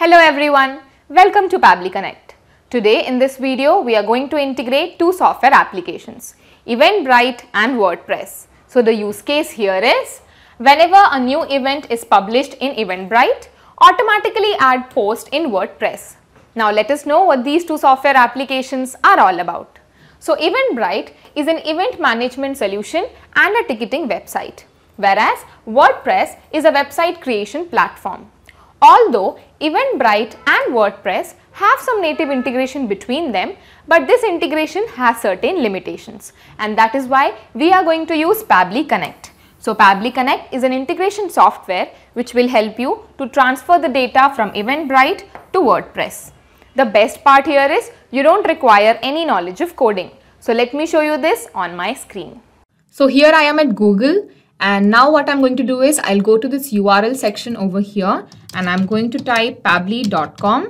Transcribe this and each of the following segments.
Hello everyone, welcome to Pabbly Connect. Today in this video we are going to integrate two software applications, Eventbrite and WordPress. So the use case here is, whenever a new event is published in Eventbrite, automatically add post in WordPress. Now let us know what these two software applications are all about. So Eventbrite is an event management solution and a ticketing website, whereas WordPress is a website creation platform. Although Eventbrite and WordPress have some native integration between them, but this integration has certain limitations, and that is why we are going to use Pabbly Connect. So Pabbly Connect is an integration software which will help you to transfer the data from Eventbrite to WordPress. The best part here is you don't require any knowledge of coding. So let me show you this on my screen. So here I am at Google. And now what I'm going to do is I'll go to this URL section over here and I'm going to type pabbly.com.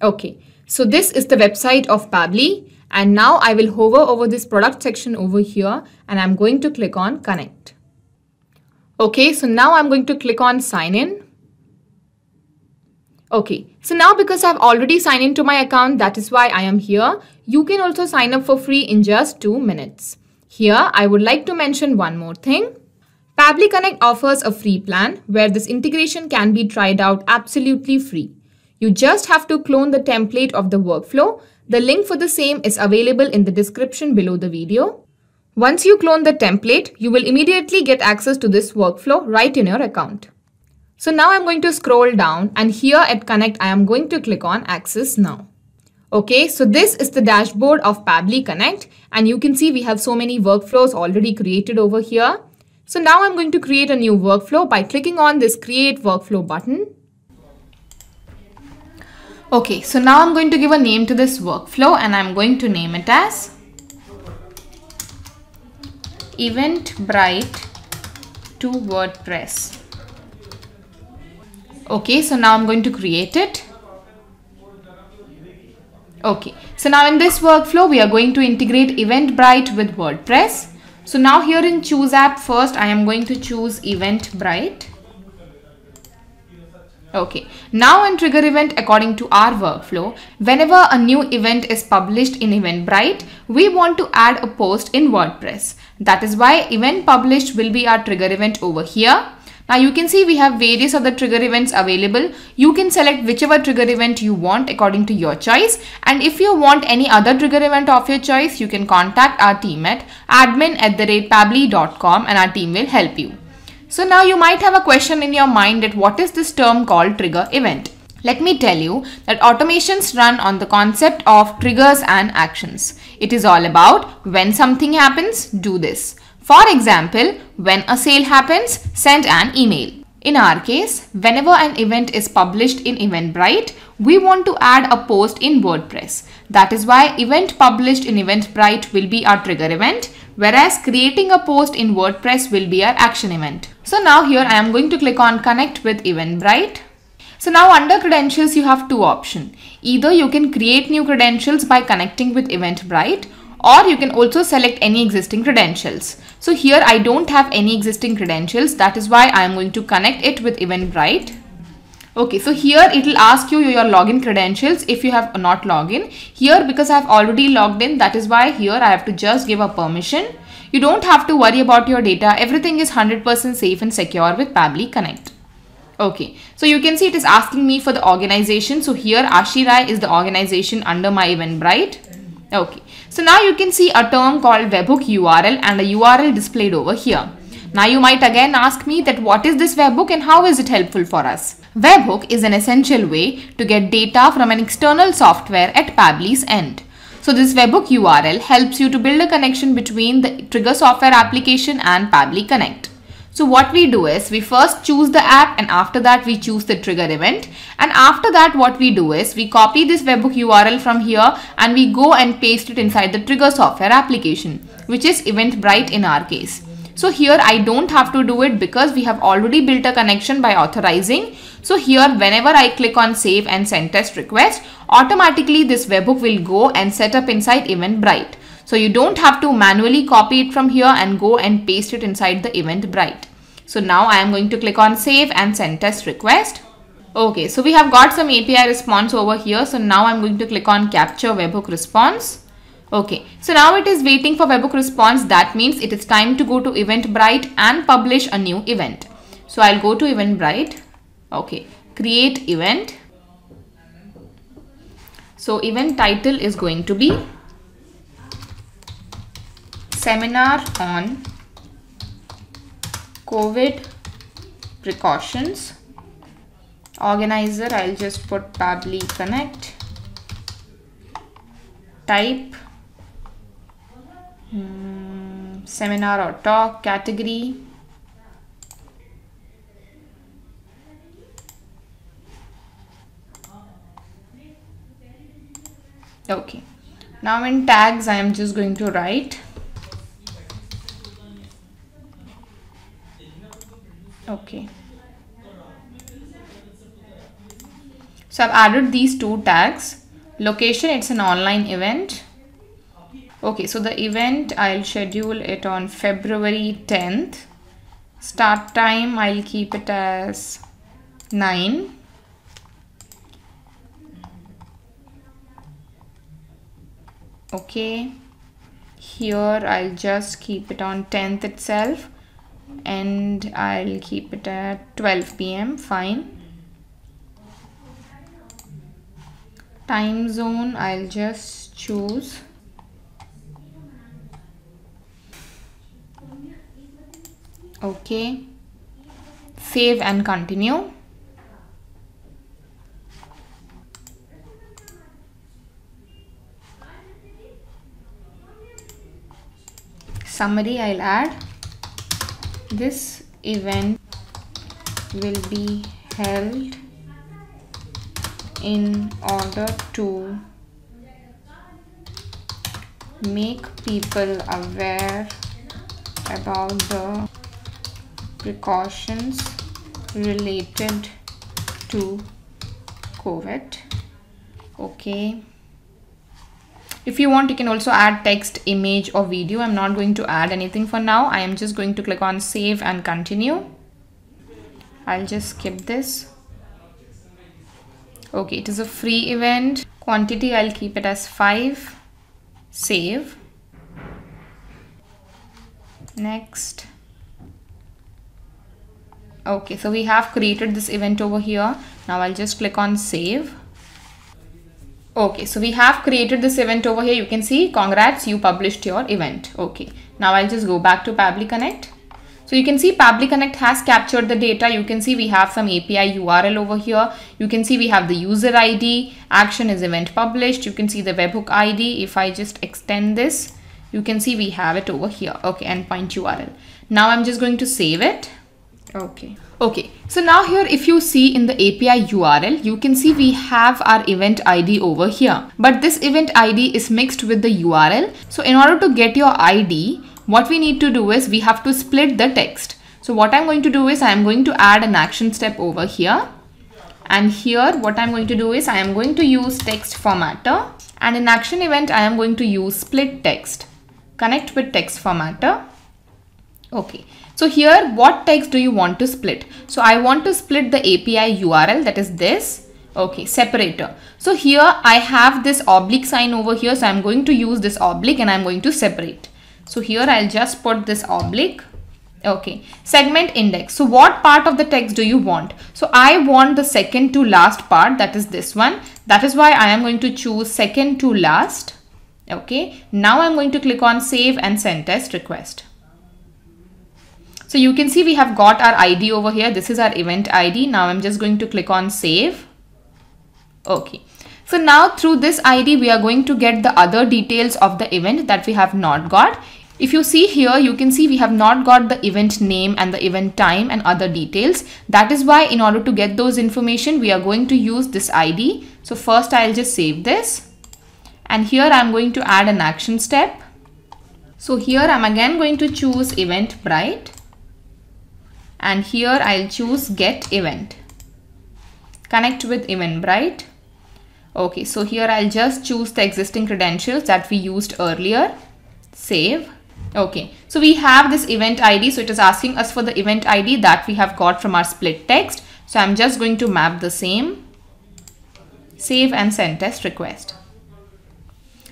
Okay, so this is the website of Pabbly, and now I will hover over this product section over here and I'm going to click on connect. Okay, so now I'm going to click on sign in. Okay, so now because I've already signed into my account, that is why I am here. You can also sign up for free in just 2 minutes. Here, I would like to mention one more thing. Pabbly Connect offers a free plan where this integration can be tried out absolutely free. You just have to clone the template of the workflow. The link for the same is available in the description below the video. Once you clone the template, you will immediately get access to this workflow right in your account. So now I'm going to scroll down, and here at Connect, I am going to click on Access Now. Okay, so this is the dashboard of Pabbly Connect, and you can see we have so many workflows already created over here. So now I'm going to create a new workflow by clicking on this Create Workflow button. Okay, so now I'm going to give a name to this workflow and I'm going to name it as Eventbrite to WordPress. Okay, so now I'm going to create it. Okay, so now in this workflow, we are going to integrate Eventbrite with WordPress. So now here in Choose App, first I am going to choose Eventbrite. Okay, now in Trigger Event, according to our workflow, whenever a new event is published in Eventbrite, we want to add a post in WordPress. That is why event published will be our trigger event over here. Now you can see we have various other trigger events available. You can select whichever trigger event you want according to your choice. And if you want any other trigger event of your choice, you can contact our team at admin@pabbly.com and our team will help you. So now you might have a question in your mind that what is this term called trigger event? Let me tell you that automations run on the concept of triggers and actions. It is all about when something happens, do this. For example, when a sale happens, send an email. In our case, whenever an event is published in Eventbrite, we want to add a post in WordPress. That is why event published in Eventbrite will be our trigger event, whereas creating a post in WordPress will be our action event. So now here I am going to click on Connect with Eventbrite. So now under credentials, you have two options. Either you can create new credentials by connecting with Eventbrite, or you can also select any existing credentials. So here I don't have any existing credentials. That is why I am going to connect it with Eventbrite. Okay, so here it will ask you your login credentials if you have not logged in. Here, because I have already logged in, that is why here I have to just give a permission. You don't have to worry about your data. Everything is 100% safe and secure with Pabbly Connect. Okay, so you can see it is asking me for the organization. So here Ashirai is the organization under my Eventbrite. Okay, so now you can see a term called webhook URL and a URL displayed over here. Now you might again ask me that what is this webhook and how is it helpful for us? Webhook is an essential way to get data from an external software at Pabbly's end. So this webhook URL helps you to build a connection between the Trigger software application and Pabbly Connect. So what we do is we first choose the app, and after that we choose the trigger event, and after that what we do is we copy this webhook URL from here and we go and paste it inside the Trigger software application, which is Eventbrite in our case. So here I don't have to do it because we have already built a connection by authorizing. So here whenever I click on save and send test request, automatically this webhook will go and set up inside Eventbrite. So you don't have to manually copy it from here and go and paste it inside the Eventbrite. So now I am going to click on save and send test request. Okay, so we have got some API response over here. So now I'm going to click on capture webhook response. Okay, so now it is waiting for webhook response. That means it is time to go to Eventbrite and publish a new event. So I'll go to Eventbrite. Okay, create event. So event title is going to be Seminar on COVID Precautions. Organizer, I'll just put Pabbly Connect. Type seminar or talk. Category okay. Now in tags I am just going to write okay. So I've added these two tags. Location, it's an online event. Okay, so the event, I'll schedule it on February 10th. Start time, I'll keep it as 9. Okay, here I'll just keep it on 10th itself and I'll keep it at 12 p.m. Fine. Time zone, I'll just choose okay. Save and continue. Summary, I'll add this event will be held in order to make people aware about the precautions related to COVID. Okay. If you want, you can also add text, image or video. I'm not going to add anything for now. I am just going to click on save and continue. I'll just skip this. Okay, it is a free event. Quantity, I'll keep it as 5. Save. Next. Okay, so we have created this event over here. Now I'll just click on save. Okay, so we have created this event over here. You can see, congrats, you published your event. Okay, now I'll just go back to Pabbly Connect. So you can see Pabbly Connect has captured the data. You can see we have some API URL over here. You can see we have the user ID, action is event published. You can see the webhook ID. If I just extend this, you can see we have it over here. Okay, endpoint URL. Now I'm just going to save it. Okay. Okay, so now here if you see in the API URL, you can see we have our event ID over here. But this event ID is mixed with the URL. So in order to get your ID, what we need to do is we have to split the text. So what I'm going to do is I'm going to add an action step over here. And here what I'm going to do is I am going to use text formatter. And in action event, I am going to use split text. Connect with text formatter. Okay. So here, what text do you want to split? So I want to split the API URL, that is this. Okay, separator. So here I have this oblique sign over here. So I'm going to use this oblique and I'm going to separate. So here I'll just put this oblique. Okay, segment index. So what part of the text do you want? So I want the second to last part, that is this one. That is why I am going to choose second to last. Okay, now I'm going to click on save and send test request. So you can see we have got our ID over here. This is our event ID. Now I'm just going to click on save. Okay. So now through this ID, we are going to get the other details of the event that we have not got. If you see here, you can see we have not got the event name and the event time and other details. That is why in order to get those information, we are going to use this ID. So first I'll just save this. And here I'm going to add an action step. So here I'm again going to choose Eventbrite. And here I'll choose get event. Connect with Eventbrite. Okay, so here I'll just choose the existing credentials that we used earlier. Save. Okay, so we have this event ID. So it is asking us for the event ID that we have got from our split text. So I'm just going to map the same, save and send test request.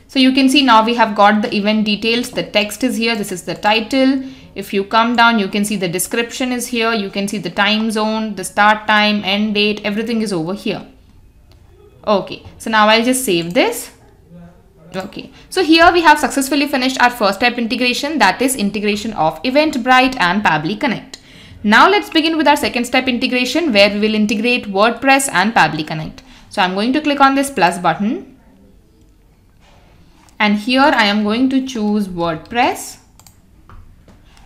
So you can see now we have got the event details. The text is here. This is the title. If you come down, you can see the description is here. You can see the time zone, the start time, end date, everything is over here. Okay, so now I'll just save this. Okay, so here we have successfully finished our first step integration, that is integration of Eventbrite and Pabbly Connect. Now let's begin with our second step integration, where we will integrate WordPress and Pabbly Connect. So I'm going to click on this plus button, and here I am going to choose WordPress.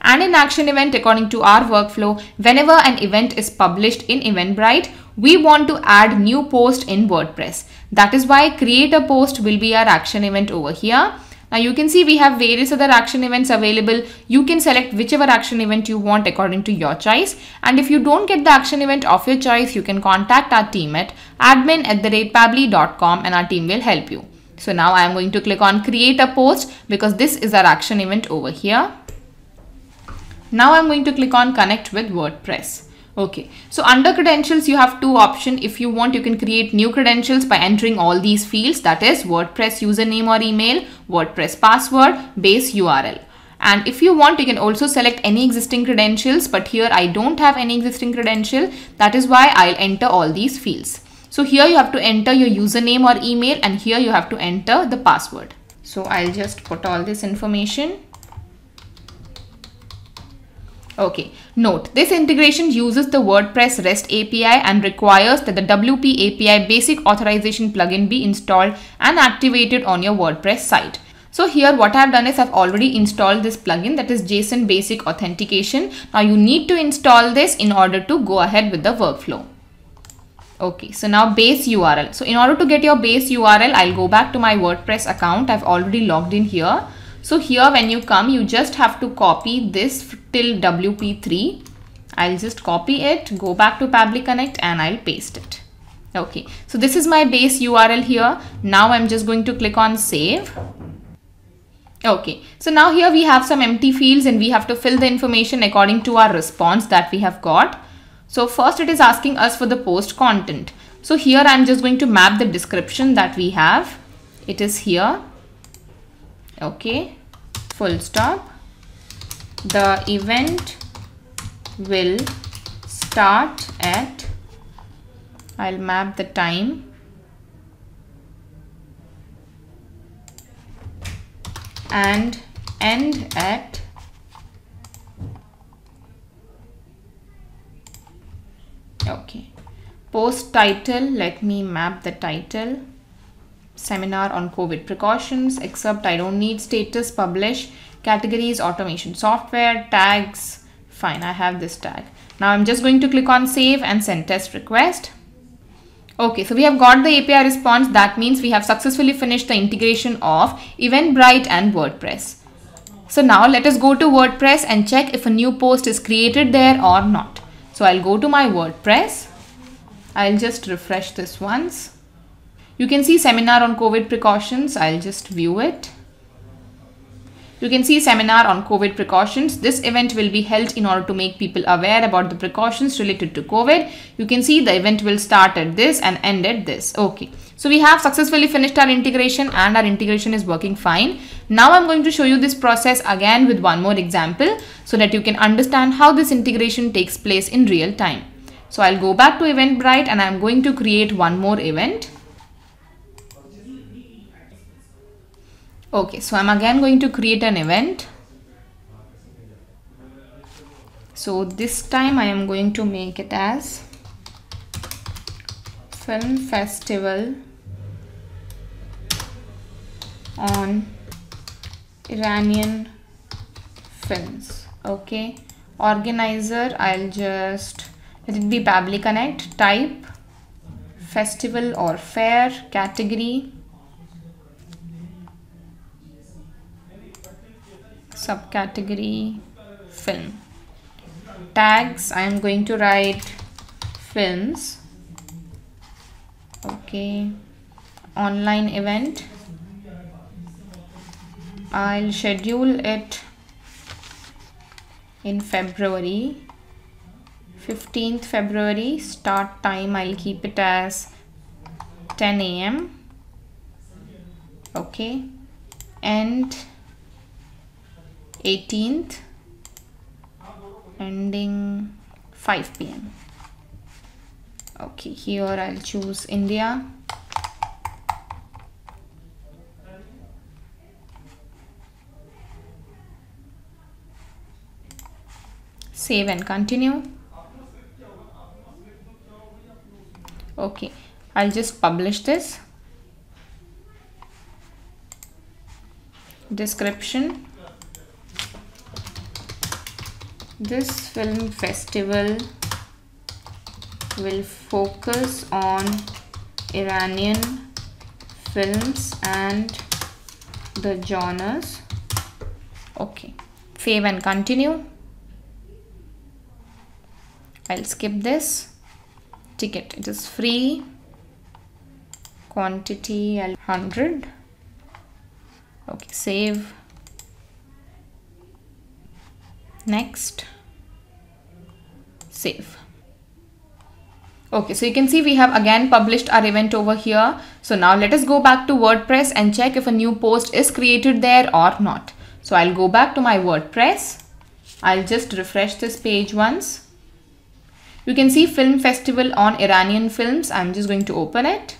And in action event, according to our workflow, whenever an event is published in Eventbrite, we want to add new post in WordPress. That is why create a post will be our action event over here. Now you can see we have various other action events available. You can select whichever action event you want according to your choice. And if you don't get the action event of your choice, you can contact our team at admin@pabbly.com and our team will help you. So now I am going to click on create a post because this is our action event over here. Now I'm going to click on connect with WordPress. Okay, so under credentials, you have two options. If you want, you can create new credentials by entering all these fields, that is WordPress username or email, WordPress password, base URL. And if you want, you can also select any existing credentials, but here I don't have any existing credential. That is why I'll enter all these fields. So here you have to enter your username or email, and here you have to enter the password. So I'll just put all this information. Okay, note this integration uses the WordPress REST API and requires that the WP API basic authorization plugin be installed and activated on your WordPress site. So here what I've done is I've already installed this plugin, that is JSON Basic Authentication. Now you need to install this in order to go ahead with the workflow. Okay, so now base URL. So in order to get your base URL, I'll go back to my WordPress account. I've already logged in here. So here when you come, you just have to copy this till WP3. I'll just copy it, go back to Pabbly Connect and I'll paste it. Okay, so this is my base URL here. Now I'm just going to click on save. Okay, so now here we have some empty fields and we have to fill the information according to our response that we have got. So first it is asking us for the post content. So here I'm just going to map the description that we have. It is here. Okay, full stop. The event will start at, I'll map the time, and end at okay. Post title, let me map the title. Seminar on COVID precautions, except I don't need status, publish, categories, automation software, tags, fine, I have this tag. Now I'm just going to click on save and send test request. Okay, so we have got the API response. That means we have successfully finished the integration of Eventbrite and WordPress. So now let us go to WordPress and check if a new post is created there or not. So I'll go to my WordPress. I'll just refresh this once. You can see seminar on COVID precautions. I'll just view it. You can see seminar on COVID precautions. This event will be held in order to make people aware about the precautions related to COVID. You can see the event will start at this and end at this. Okay. So we have successfully finished our integration and our integration is working fine. Now I'm going to show you this process again with one more example so that you can understand how this integration takes place in real time. So I'll go back to Eventbrite and I'm going to create one more event. Okay, so I'm again going to create an event. So this time I am going to make it as Film Festival on Iranian films. Okay, organizer, I'll just let it be Pabbly Connect. Type festival or fair. Category subcategory film. Tags, I am going to write films. Okay, online event, I'll schedule it in February 15th February, start time I'll keep it as 10 a.m. Okay, and 18th, ending 5 p.m. Okay, here I'll choose India. Save and continue. Okay, I'll just publish this. Description: this film festival will focus on Iranian films and the genres. Okay, save and continue. I'll skip this. Ticket, it is free. Quantity 100. Okay, save. Next. Save. Okay, so you can see we have again published our event over here. So now let us go back to WordPress and check if a new post is created there or not. So I'll go back to my WordPress. I'll just refresh this page once. You can see film festival on Iranian films. I'm just going to open it.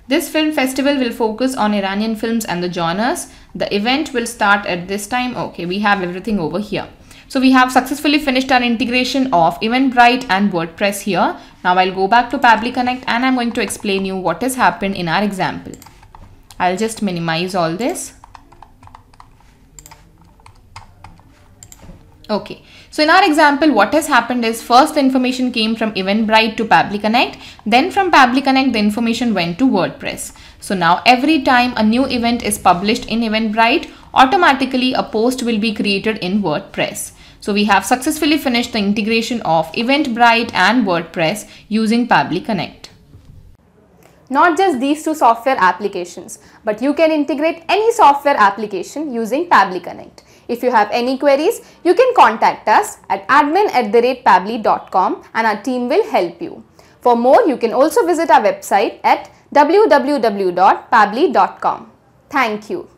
This film festival will focus on Iranian films and the genres. The event will start at this time. Okay, we have everything over here. So we have successfully finished our integration of Eventbrite and WordPress here. Now I'll go back to Pabbly Connect and I'm going to explain you what has happened in our example. I'll just minimize all this. Okay, so in our example, what has happened is first the information came from Eventbrite to Pabbly Connect. Then from Pabbly Connect, the information went to WordPress. So now every time a new event is published in Eventbrite, automatically a post will be created in WordPress. So we have successfully finished the integration of Eventbrite and WordPress using Pabbly Connect. Not just these two software applications, but you can integrate any software application using Pabbly Connect. If you have any queries, you can contact us at admin@pabbly.com and our team will help you. For more, you can also visit our website at www.pabbly.com. Thank you.